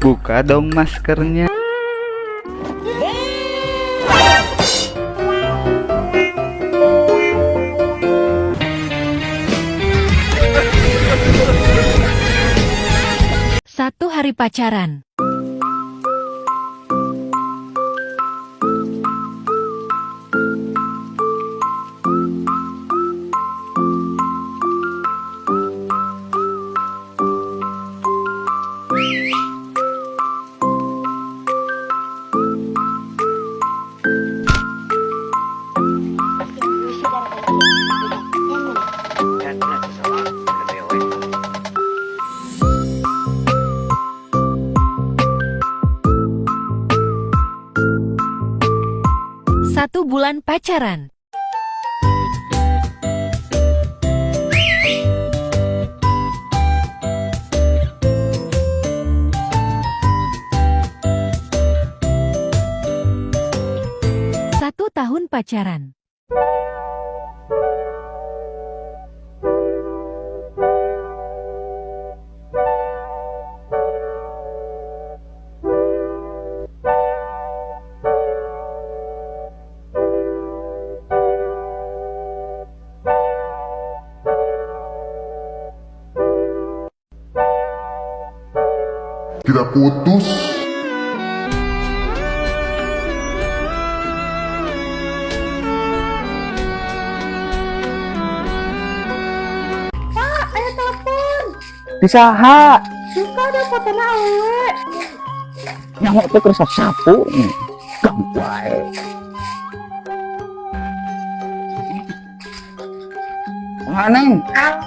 Buka dong maskernya. Satu hari pacaran. Satu bulan pacaran. Satu tahun pacaran. Kita putus. Pak, ayo telepon. Disaha. Suka ada foto awewe. Nyawa teh kerasa sapu. Gampang. Neng. Kang,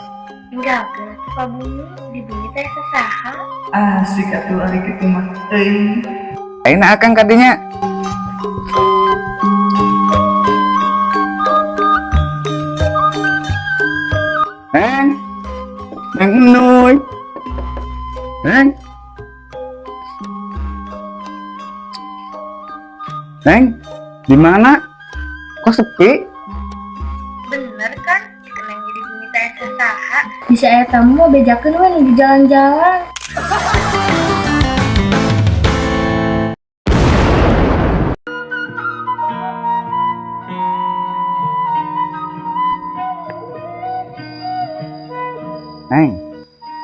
tinggal ke Sukabumi dibeli teh sesaha. Asik atuh ari kitu mah teuing. Ayeuna akang kadinya. Neng. Neng Nuy. Neng. Neng, di mana? Kok sepi? Bener kan? Kenang jadi bumi teh sesaha. Bisa eta mau bejakeun we di jalan-jalan. Neng,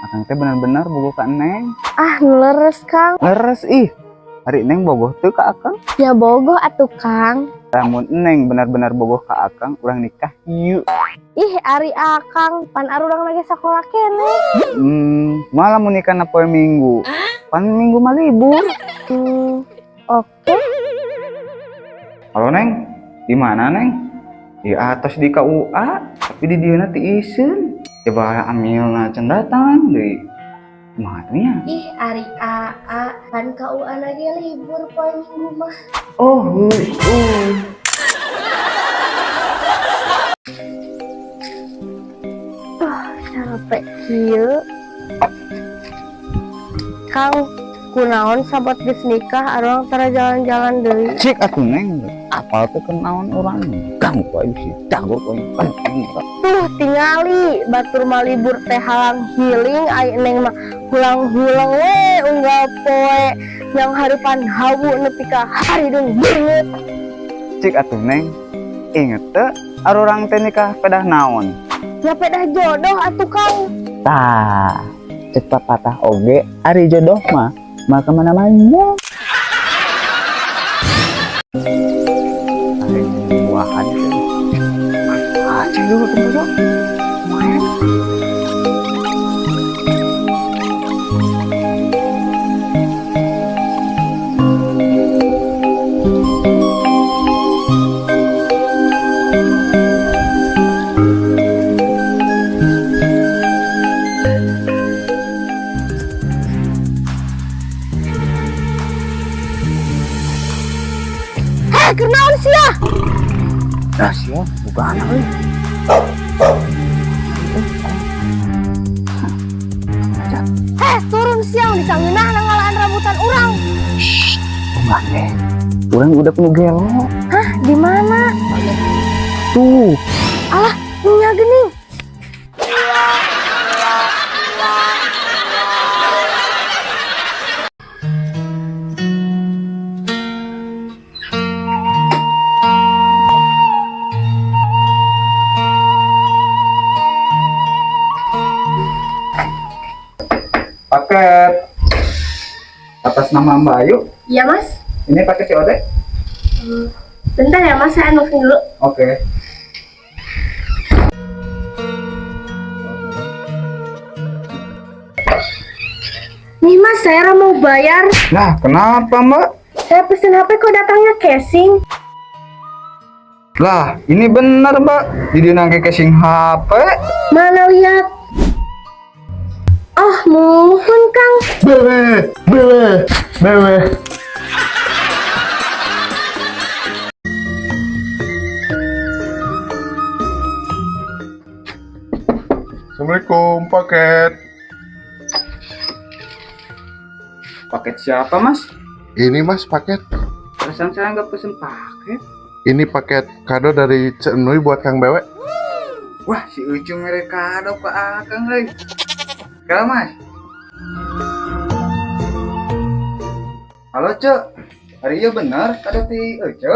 akang teh bener-bener bogoh ka Neng. Ah, leres Kang. Leres ih. Hari Neng bogoh teu ka akang. Ya bogoh atuh Kang. Lamun Neng benar-benar bogoh ka akang, urang nikah ieu. Ih, ari akang pan arurang lagi sakola kene. Malah mau nikah na poe Minggu. Pan Minggu mah libur. Oke. Halo Neng, di mana Neng? Di atas di KUA, tapi di dieu na teu iseun. Coba amilna can datang deui. Kumaha tuh nya? Ih, ari AA pan KUA lagi libur poe Minggu mah. Oh, heuh. Capek kieu. Kang, kunaon sabot geus nikah arang tara jalan-jalan deui. Cik atuh Neng, apal teh kenaon urang. Ganggu aja sih, jago poe penting. Tuh tingali batur mah libur teh halang healing ai neng mah hulang-hulang we unggal poe yang harapan hawu nepi ka haridung banget. Cik atuh Neng, inget teh arurang teh nikah pedah naon? Ya pedah jodoh atuh Kang. Tah, cek patah oge ari jodoh mah kemana-mana. Ari buahan teh. Cek dulu tunggu main. Kenaon sia? Rahasia buka anak euy. Turun siang di sangeunah ngalaan rambutan urang. Enggak deh. Urang udah penuh gelo. Hah, di mana? Tuh. Alah, nya geuning. Atas nama Mbak Ayu, Iya mas. ini pakai COD? Bentar ya mas, saya nelfon dulu. Oke. Nih mas, saya mau bayar. Nah, kenapa Mbak? Saya pesen HP kok datangnya casing. Lah, ini benar Mbak. Jadi nangke casing HP. Mana lihat? Oh, mohon Kang. Bewe. Assalamualaikum, paket. Paket siapa Mas? Ini mas paket. Perasaan saya nggak pesen paket. Ini paket kado dari Cek Nui buat Kang Bewe. Wah, si Ucu mereka ada ke Akang lagi. Kalau Mas. Halo Cek, hari iya benar kado ti Ucu?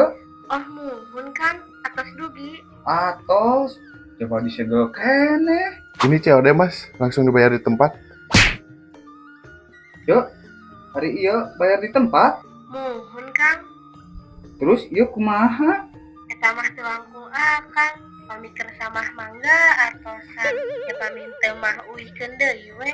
Oh, mohon Kang. Atas dugi. Atos, coba disegel kene. Ini COD mas, langsung dibayar di tempat. Cek, hari iya bayar di tempat. Mohon Kang. Terus iya kumaha? Eta mah tuangku Kang. Pamikeun samah mangga atosan ya paminta mah uihkeun deui we.